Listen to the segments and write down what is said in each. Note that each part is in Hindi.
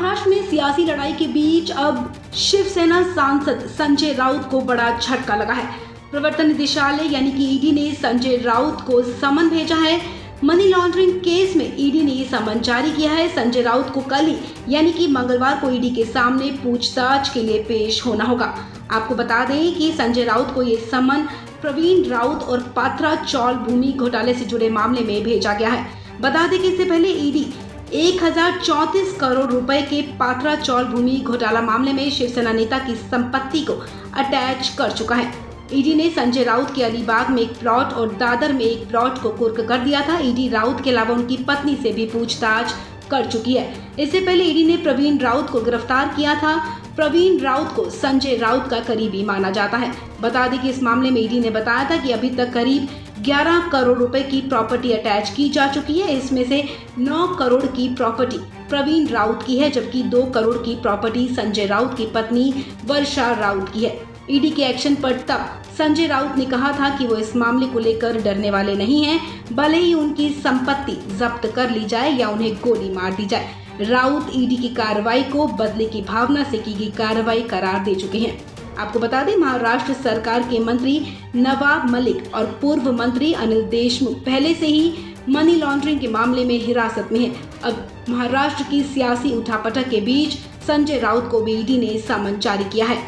महाराष्ट्र में सियासी लड़ाई के बीच अब शिवसेना सांसद संजय राउत को बड़ा झटका लगा है। प्रवर्तन निदेशालय यानी कि ईडी ने संजय राउत को समन भेजा है। मनी लॉन्ड्रिंग केस में ईडी ने ये समन जारी किया है। संजय राउत को कल ही यानी कि मंगलवार को ईडी के सामने पूछताछ के लिए पेश होना होगा। आपको बता दें कि संजय राउत को ये समन प्रवीण राउत और पात्रा चौल भूमि घोटाले से जुड़े मामले में भेजा गया है। बता दें कि इससे पहले ईडी 1034 करोड़ रुपए के पात्रा चौल भूमि घोटाला मामले में शिवसेना नेता की संपत्ति को अटैच कर चुका है। ईडी ने संजय राउत के अलीबाग में एक प्लॉट और दादर में एक प्लॉट को कुर्क कर दिया था। ईडी राउत के अलावा उनकी पत्नी से भी पूछताछ कर चुकी है। इससे पहले ईडी ने प्रवीण राउत को गिरफ्तार किया था। प्रवीण राउत को संजय राउत का करीबी माना जाता है। बता दें कि इस मामले में ईडी ने बताया था कि अभी तक करीब 11 करोड़ रुपए की प्रॉपर्टी अटैच की जा चुकी है। इसमें से 9 करोड़ की प्रॉपर्टी प्रवीण राउत की है, जबकि 2 करोड़ की प्रॉपर्टी संजय राउत की पत्नी वर्षा राउत की है। ईडी के एक्शन पर तब संजय राउत ने कहा था कि वो इस मामले को लेकर डरने वाले नहीं हैं, भले ही उनकी संपत्ति जब्त कर ली जाए या उन्हें गोली मार दी जाए। राउत ईडी की कार्रवाई को बदले की भावना से की गई कार्रवाई करार दे चुके हैं। आपको बता दें, महाराष्ट्र सरकार के मंत्री नवाब मलिक और पूर्व मंत्री अनिल देशमुख पहले से ही मनी लॉन्ड्रिंग के मामले में हिरासत में है। अब महाराष्ट्र की सियासी उठापटक के बीच संजय राउत को भी ईडी ने समन जारी किया है।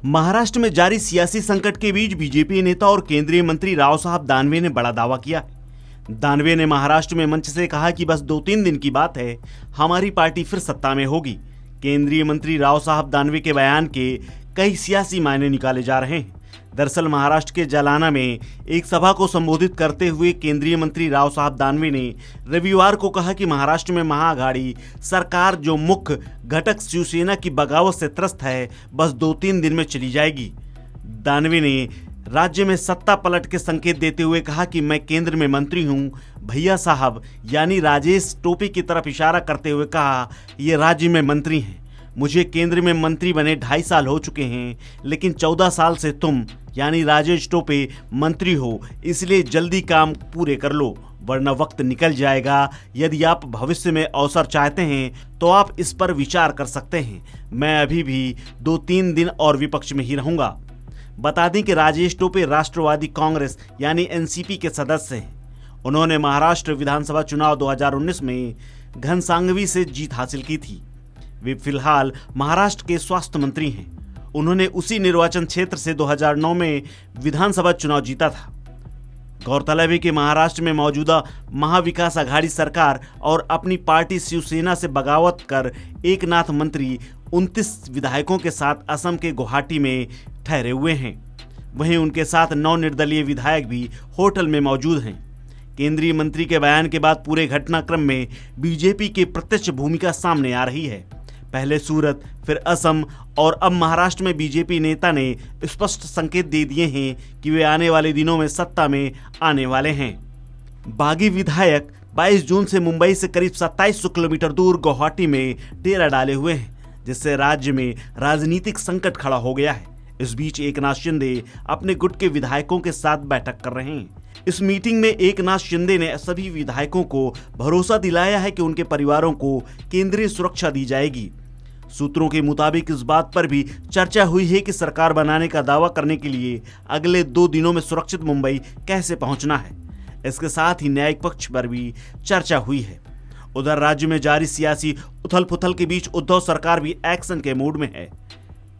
महाराष्ट्र में जारी सियासी संकट के बीच बीजेपी नेता और केंद्रीय मंत्री राव साहब दानवे ने बड़ा दावा किया। दानवे ने महाराष्ट्र में मंच से कहा कि बस 2-3 दिन की बात है, हमारी पार्टी फिर सत्ता में होगी। केंद्रीय मंत्री राव साहब दानवे के बयान के कई सियासी मायने निकाले जा रहे हैं। दरअसल महाराष्ट्र के जालना में एक सभा को संबोधित करते हुए केंद्रीय मंत्री राव साहब दानवे ने रविवार को कहा कि महाराष्ट्र में महाअघाड़ी सरकार जो मुख्य घटक शिवसेना की बगावत से त्रस्त है, बस 2-3 दिन में चली जाएगी। दानवे ने राज्य में सत्ता पलट के संकेत देते हुए कहा कि मैं केंद्र में मंत्री हूं। भैया साहब यानी राजेश टोपे की तरफ इशारा करते हुए कहा, ये राज्य में मंत्री हैं। मुझे केंद्र में मंत्री बने 2.5 साल हो चुके हैं, लेकिन 14 साल से तुम यानी राजेश टोपे मंत्री हो, इसलिए जल्दी काम पूरे कर लो, वरना वक्त निकल जाएगा। यदि आप भविष्य में अवसर चाहते हैं तो आप इस पर विचार कर सकते हैं। मैं अभी भी 2-3 दिन और विपक्ष में ही रहूंगा। बता दें कि राजेश टोपे राष्ट्रवादी कांग्रेस यानी एनसीपी के सदस्य हैं। उन्होंने महाराष्ट्र विधानसभा चुनाव 2019 में घनसांगवी से जीत हासिल की थी। वे फिलहाल महाराष्ट्र के स्वास्थ्य मंत्री हैं। उन्होंने उसी निर्वाचन क्षेत्र से 2009 में विधानसभा चुनाव जीता था। गौरतलब है कि महाराष्ट्र में मौजूदा महाविकास आघाड़ी सरकार और अपनी पार्टी शिवसेना से बगावत कर एकनाथ मंत्री 29 विधायकों के साथ असम के गुवाहाटी में ठहरे हुए हैं। वहीं उनके साथ 9 निर्दलीय विधायक भी होटल में मौजूद हैं। केंद्रीय मंत्री के बयान के बाद पूरे घटनाक्रम में बीजेपी की प्रत्यक्ष भूमिका सामने आ रही है। पहले सूरत, फिर असम और अब महाराष्ट्र में बीजेपी नेता ने स्पष्ट संकेत दे दिए हैं कि वे आने वाले दिनों में सत्ता में आने वाले हैं। बागी विधायक 22 जून से मुंबई से करीब 2700 किलोमीटर दूर गुवाहाटी में डेरा डाले हुए हैं, जिससे राज्य में राजनीतिक संकट खड़ा हो गया है। इस बीच एकनाथ शिंदे अपने गुट के विधायकों के साथ बैठक कर रहे हैं। इस मीटिंग में एकनाथ शिंदे ने सभी विधायकों को भरोसा दिलाया है कि उनके परिवारों को केंद्रीय सुरक्षा दी जाएगी। सूत्रों के मुताबिक इस बात पर भी चर्चा हुई है कि सरकार बनाने का दावा करने के लिए अगले 2 दिनों में सुरक्षित मुंबई कैसे पहुंचना है। इसके साथ ही न्यायिक पक्ष पर भी चर्चा हुई है। उधर राज्य में जारी सियासी उथल पुथल के बीच उद्धव सरकार भी एक्शन के मूड में है।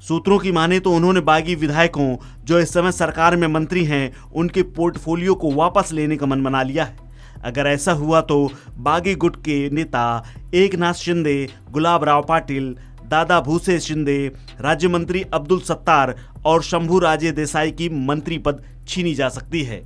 सूत्रों की माने तो उन्होंने बागी विधायकों जो इस समय सरकार में मंत्री हैं, उनके पोर्टफोलियो को वापस लेने का मन बना लिया है। अगर ऐसा हुआ तो बागी गुट के नेता एकनाथ शिंदे, गुलाब राव पाटिल, दादा भूसे शिंदे, राज्य मंत्री अब्दुल सत्तार और शंभू राजे देसाई की मंत्री पद छीनी जा सकती है।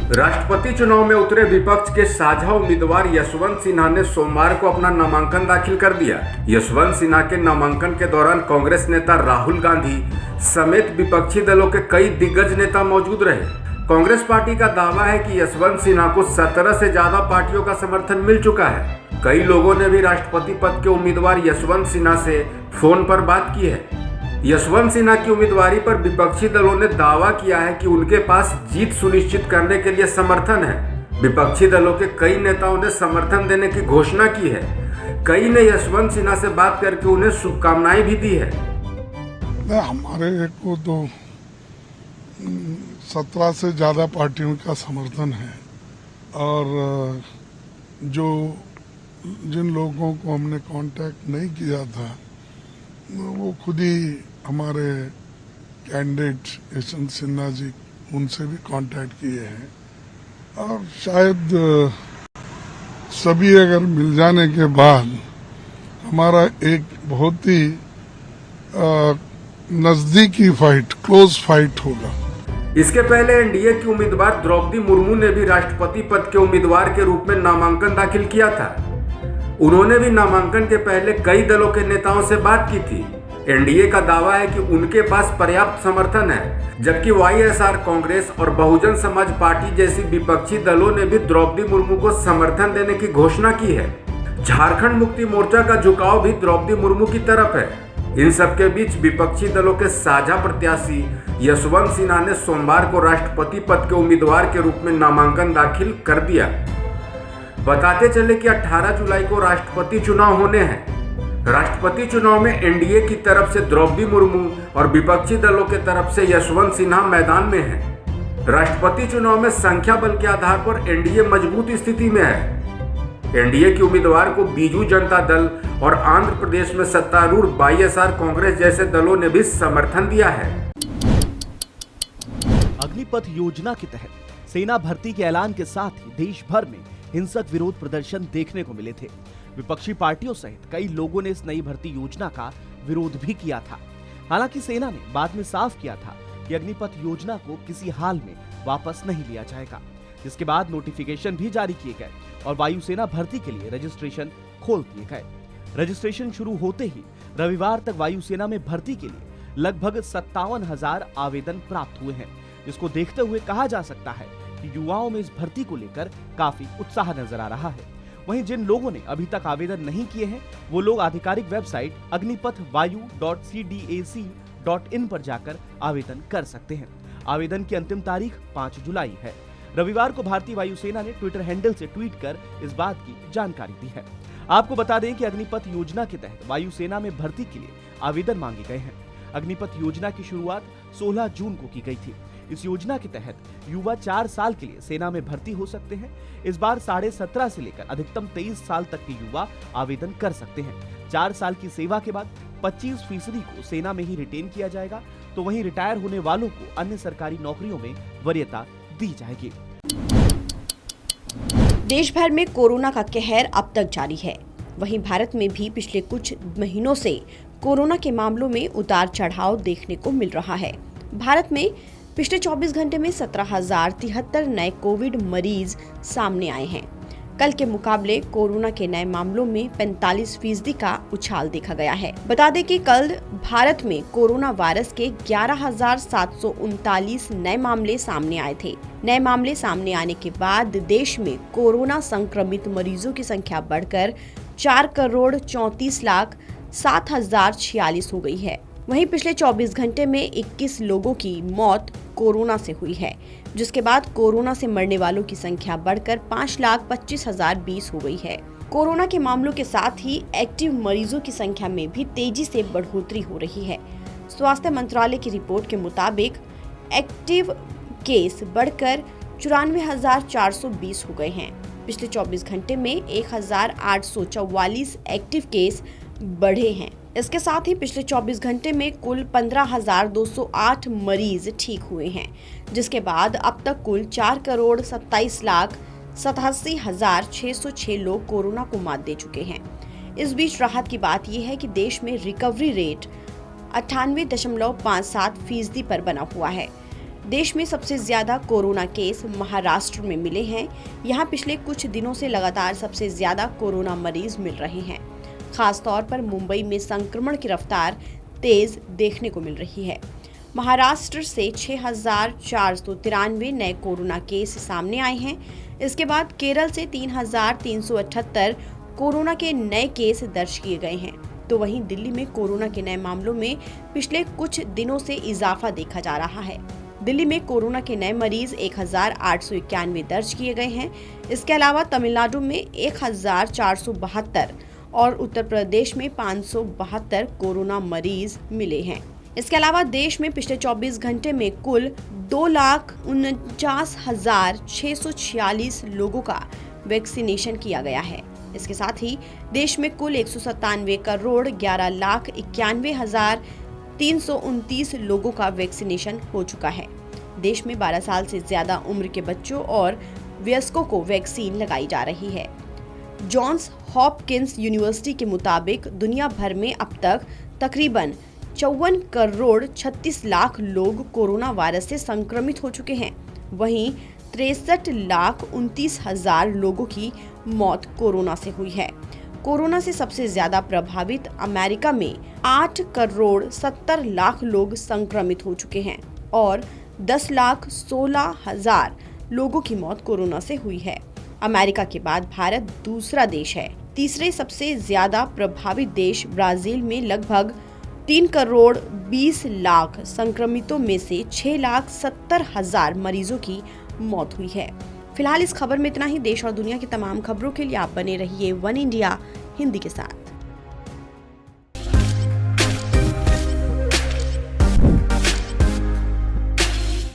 राष्ट्रपति चुनाव में उतरे विपक्ष के साझा उम्मीदवार यशवंत सिन्हा ने सोमवार को अपना नामांकन दाखिल कर दिया। यशवंत सिन्हा के नामांकन के दौरान कांग्रेस नेता राहुल गांधी समेत विपक्षी दलों के कई दिग्गज नेता मौजूद रहे। कांग्रेस पार्टी का दावा है कि यशवंत सिन्हा को 17 से ज्यादा पार्टियों का समर्थन मिल चुका है। कई लोगों ने भी राष्ट्रपति पद के उम्मीदवार यशवंत सिन्हा से फोन पर बात की है। यशवंत सिन्हा की उम्मीदवारी पर विपक्षी दलों ने दावा किया है कि उनके पास जीत सुनिश्चित करने के लिए समर्थन है। विपक्षी दलों के कई नेताओं ने समर्थन देने की घोषणा की है। कई ने यशवंत सिन्हा से बात करके उन्हें शुभकामनाएं भी दी है। हमारे को तो 17 से ज़्यादा पार्टियों का समर्थन है और जो जिन लोगों को हमने कांटेक्ट नहीं किया था वो खुद ही हमारे कैंडिडेट यशवंत सिन्हा जी उनसे भी कांटेक्ट किए हैं और शायद सभी अगर मिल जाने के बाद हमारा एक बहुत ही नजदीकी फाइट, क्लोज फाइट होगा। इसके पहले एनडीए की उम्मीदवार द्रौपदी मुर्मू ने भी राष्ट्रपति पद के उम्मीदवार के रूप में नामांकन दाखिल किया था। उन्होंने भी नामांकन के पहले कई दलों के नेताओं से बात की थी। एनडीए का दावा है कि उनके पास पर्याप्त समर्थन है, जबकि वाईएसआर कांग्रेस और बहुजन समाज पार्टी जैसी विपक्षी दलों ने भी द्रौपदी मुर्मू को समर्थन देने की घोषणा की है। झारखंड मुक्ति मोर्चा का झुकाव भी द्रौपदी मुर्मू की तरफ है। इन सबके बीच विपक्षी दलों के साझा प्रत्याशी यशवंत सिन्हा ने सोमवार को राष्ट्रपति पद के उम्मीदवार के रूप में नामांकन दाखिल कर दिया। बताते चले कि 18 जुलाई को राष्ट्रपति चुनाव होने हैं। राष्ट्रपति चुनाव में एनडीए की तरफ से द्रौपदी मुर्मू और विपक्षी दलों के तरफ से यशवंत सिन्हा मैदान में हैं। राष्ट्रपति चुनाव में संख्या बल के आधार पर एनडीए मजबूत स्थिति में है। एनडीए के उम्मीदवार को बीजू जनता दल और आंध्र प्रदेश में सत्तारूढ़ वाईएसआर कांग्रेस जैसे दलों ने भी समर्थन दिया है। अग्निपथ योजना के तहत सेना भर्ती के ऐलान के साथ ही देश भर में हिंसक विरोध प्रदर्शन देखने को मिले थे। विपक्षी पार्टियों सहित कई लोगों ने इस नई भर्ती योजना का विरोध भी किया था। हालांकि सेना ने बाद में साफ किया था कि अग्निपथ योजना को किसी हाल में वापस नहीं लिया जाएगा, जिसके बाद नोटिफिकेशन भी जारी किए गए और वायुसेना भर्ती के लिए रजिस्ट्रेशन खोल दिए गए। रजिस्ट्रेशन शुरू होते ही रविवार तक वायुसेना में भर्ती के लिए लगभग 57,000 आवेदन प्राप्त हुए हैं, जिसको देखते हुए कहा जा सकता है कि युवाओं में इस भर्ती को लेकर काफी उत्साह नजर आ रहा है। वहीं जिन लोगों ने अभी तक आवेदन नहीं किए हैं वो लोग आधिकारिक वेबसाइट agnipatvayu.cdac.in पर जाकर आवेदन कर सकते हैं। आवेदन की अंतिम तारीख 5 जुलाई है। रविवार को भारतीय वायुसेना ने ट्विटर हैंडल से ट्वीट कर इस बात की जानकारी दी है। आपको बता दें कि अग्निपथ योजना के तहत वायुसेना में भर्ती के लिए आवेदन मांगे गए हैं। अग्निपथ योजना की शुरुआत 16 जून को की गई थी। इस योजना के तहत युवा 4 साल के लिए सेना में भर्ती हो सकते हैं। इस बार 17.5 से लेकर अधिकतम 23 साल तक के युवा आवेदन कर सकते हैं। 4 साल की सेवा के बाद 25% को सेना में ही रिटेन किया जाएगा, तो वहीं रिटायर होने वालों को अन्य सरकारी नौकरियों में वरीयता दी जाएगी। देश भर में कोरोना का कहर अब तक जारी है। वहीं भारत में भी पिछले कुछ महीनों से कोरोना के मामलों में उतार चढ़ाव देखने को मिल रहा है। भारत में पिछले 24 घंटे में 17,073 नए कोविड मरीज सामने आए हैं। कल के मुकाबले कोरोना के नए मामलों में 45% का उछाल देखा गया है। बता दें कि कल भारत में कोरोना वायरस के 11,739 नए मामले सामने आए थे। नए मामले सामने आने के बाद देश में कोरोना संक्रमित मरीजों की संख्या बढ़कर 4,34,07,046 हो गई है। वहीं पिछले 24 घंटे में 21 लोगों की मौत कोरोना से हुई है, जिसके बाद कोरोना से मरने वालों की संख्या बढ़कर 5,25,020 हो गई है। कोरोना के मामलों के साथ ही एक्टिव मरीजों की संख्या में भी तेजी से बढ़ोतरी हो रही है। स्वास्थ्य मंत्रालय की रिपोर्ट के मुताबिक एक्टिव केस बढ़कर 94,420 हो गए हैं। पिछले 24 घंटे में 1,844 एक्टिव केस बढ़े हैं। इसके साथ ही पिछले 24 घंटे में कुल 15,208 मरीज ठीक हुए हैं, जिसके बाद अब तक कुल 4,27,87,606 लोग कोरोना को मात दे चुके हैं। इस बीच राहत की बात यह है कि देश में रिकवरी रेट 98.57% पर बना हुआ है। देश में सबसे ज्यादा कोरोना केस महाराष्ट्र में मिले हैं। यहाँ पिछले कुछ दिनों से लगातार सबसे ज्यादा कोरोना मरीज मिल रहे हैं। खास तौर पर मुंबई में संक्रमण की रफ्तार तेज देखने को मिल रही है। महाराष्ट्र से 6,493 नए कोरोना केस सामने आए हैं। इसके बाद केरल से 3,378 कोरोना के नए केस दर्ज किए गए हैं। तो वहीं दिल्ली में कोरोना के नए मामलों में पिछले कुछ दिनों से इजाफा देखा जा रहा है। दिल्ली में कोरोना के नए मरीज 1891 दर्ज किए गए हैं। इसके अलावा तमिलनाडु में 1472 और उत्तर प्रदेश में 572 कोरोना मरीज मिले हैं। इसके अलावा देश में पिछले 24 घंटे में कुल 2,49,646 लोगों का वैक्सीनेशन किया गया है। इसके साथ ही देश में कुल 197,11,91,329 लोगों का वैक्सीनेशन हो चुका है। देश में 12 साल से ज्यादा उम्र के बच्चों और वयस्कों को वैक्सीन लगाई जा रही है। जॉन्स हॉपकिंस यूनिवर्सिटी के मुताबिक दुनिया भर में अब तक तकरीबन 54 करोड़ 36 लाख लोग कोरोना वायरस से संक्रमित हो चुके हैं। वहीं 63,29,000 लोगों की मौत कोरोना से हुई है। कोरोना से सबसे ज्यादा प्रभावित अमेरिका में 8 करोड़ 70 लाख लोग संक्रमित हो चुके हैं और 10,16,000 लोगों की मौत कोरोना से हुई है। अमेरिका के बाद भारत दूसरा देश है। तीसरे सबसे ज्यादा प्रभावित देश ब्राजील में लगभग 3 करोड़ 20 लाख संक्रमितों में से 6,70,000 मरीजों की मौत हुई है। फिलहाल इस खबर में इतना ही। देश और दुनिया की तमाम खबरों के लिए आप बने रहिए वन इंडिया हिंदी के साथ।